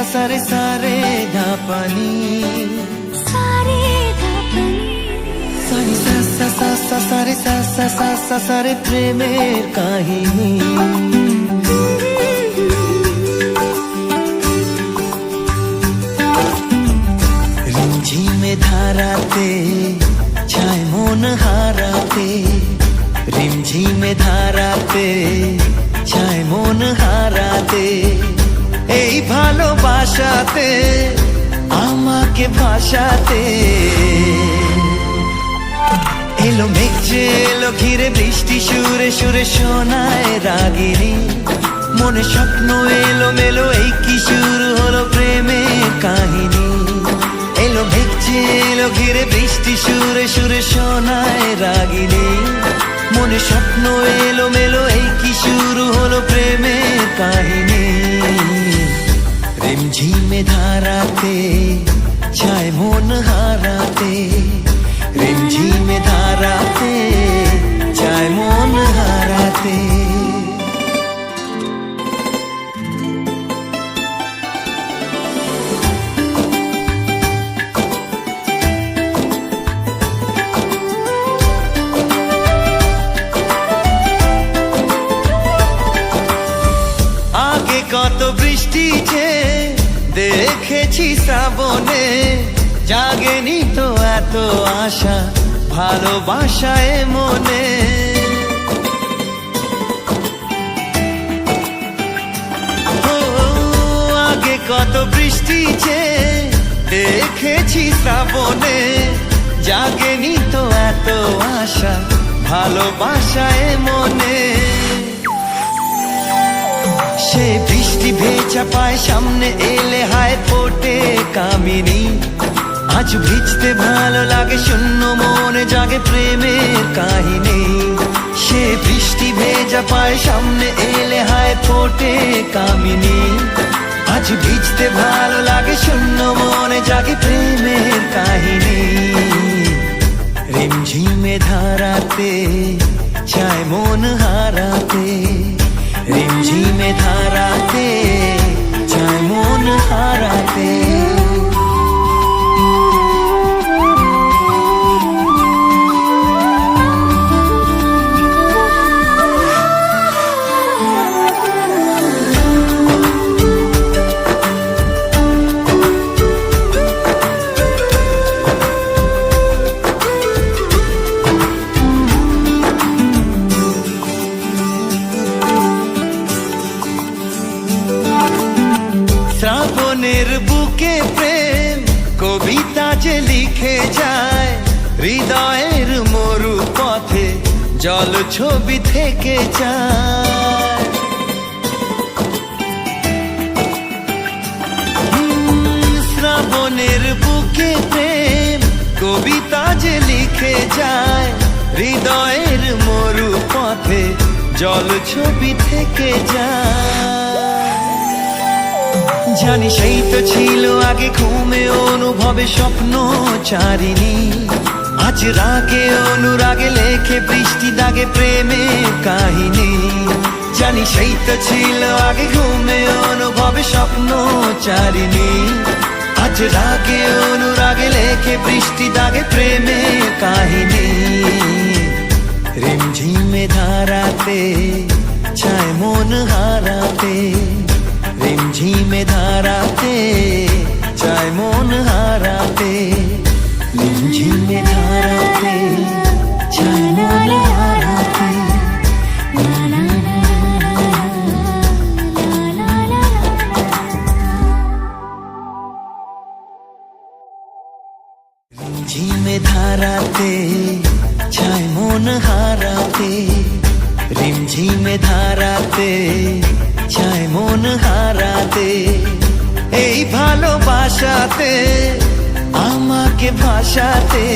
सारे सारे धापनी सारे सारे प्रेमेर काहिनी रिमझिमे धाराते छाय मन हाराते रिमझिमे धाराते छाय मन हाराते এই ভালোবাসাতে আমাকে ভাষাতে এলো মেঘ যে এলো ঘিরে বৃষ্টি সুরে সুরে শোনায় রাগিনী মনে স্বপ্ন এলো মেলো এই কি শুরু হলো প্রেমের কাহিনী এলো মেঘ যে এলো ঘিরে বৃষ্টি সুরে সুরে শোনায় রাগিনী মনে স্বপ্ন এলো মেলো এই কি শুরু হলো প্রেমের কাহিনী रिमझिमे धाराते छाय मन हाराते रिमझिमे धाराते छाय मन हाराते आगे कत बृष्टि छे দেখেছি শ্রাবণে জাগেনি তো এত আশা ভালোবাসায় মনে আগে কত বৃষ্টি যে দেখেছি শ্রাবণে জাগেনি তো এত আশা ভালোবাসায় মনে সে বৃষ্টি ভেজা পায় সামনে এলে হায় ফোটে কামিনী আজ ভিজতে ভালো লাগে শূন্য মনে জাগে প্রেমের কাহিনী সে বৃষ্টি ভেজা পায় সামনে এলে হায় ফোটে কামিনী আজ ভিজতে ভালো লাগে শূন্য মনে জাগে প্রেমের কাহিনী রিমঝিমে ধারাতে ছায় মন হারাতে रिमझिमे धाराते छाय मन हाराते শ্রাবণের বুকে প্রেম কবিতা যে লিখে যায় হৃদয়ের মরু পথে জল ছবি থেকে যায় শ্রাবণের বুকে প্রেম কবিতা যে লিখে যায় হৃদয়ের মরু পথে জল ছবি থেকে যায় জানি সেই তো ছিল আগে ঘুমে অনুভবে স্বপ্ন চারিনি আজ রাগে অনুরাগে লেখে বৃষ্টি দাগে প্রেমের কাহিনী জানি সেই তো ছিল আগে ঘুমে অনুভবে স্বপ্ন চারিনি আজ রাগে অনুরাগে লেখে বৃষ্টি দাগে প্রেমের কাহিনী रिमझिमे धाराते छाय मन हाराते रिमझिमे धाराते छाय मन हाराते रिमझिमे धाराते छाय मन हाराते रिमझिमे धाराते छाय मन हाराते रिमझिमे धाराते छाय मन हाराते এই ভালোবাসাতে আমাকে ভাষাতে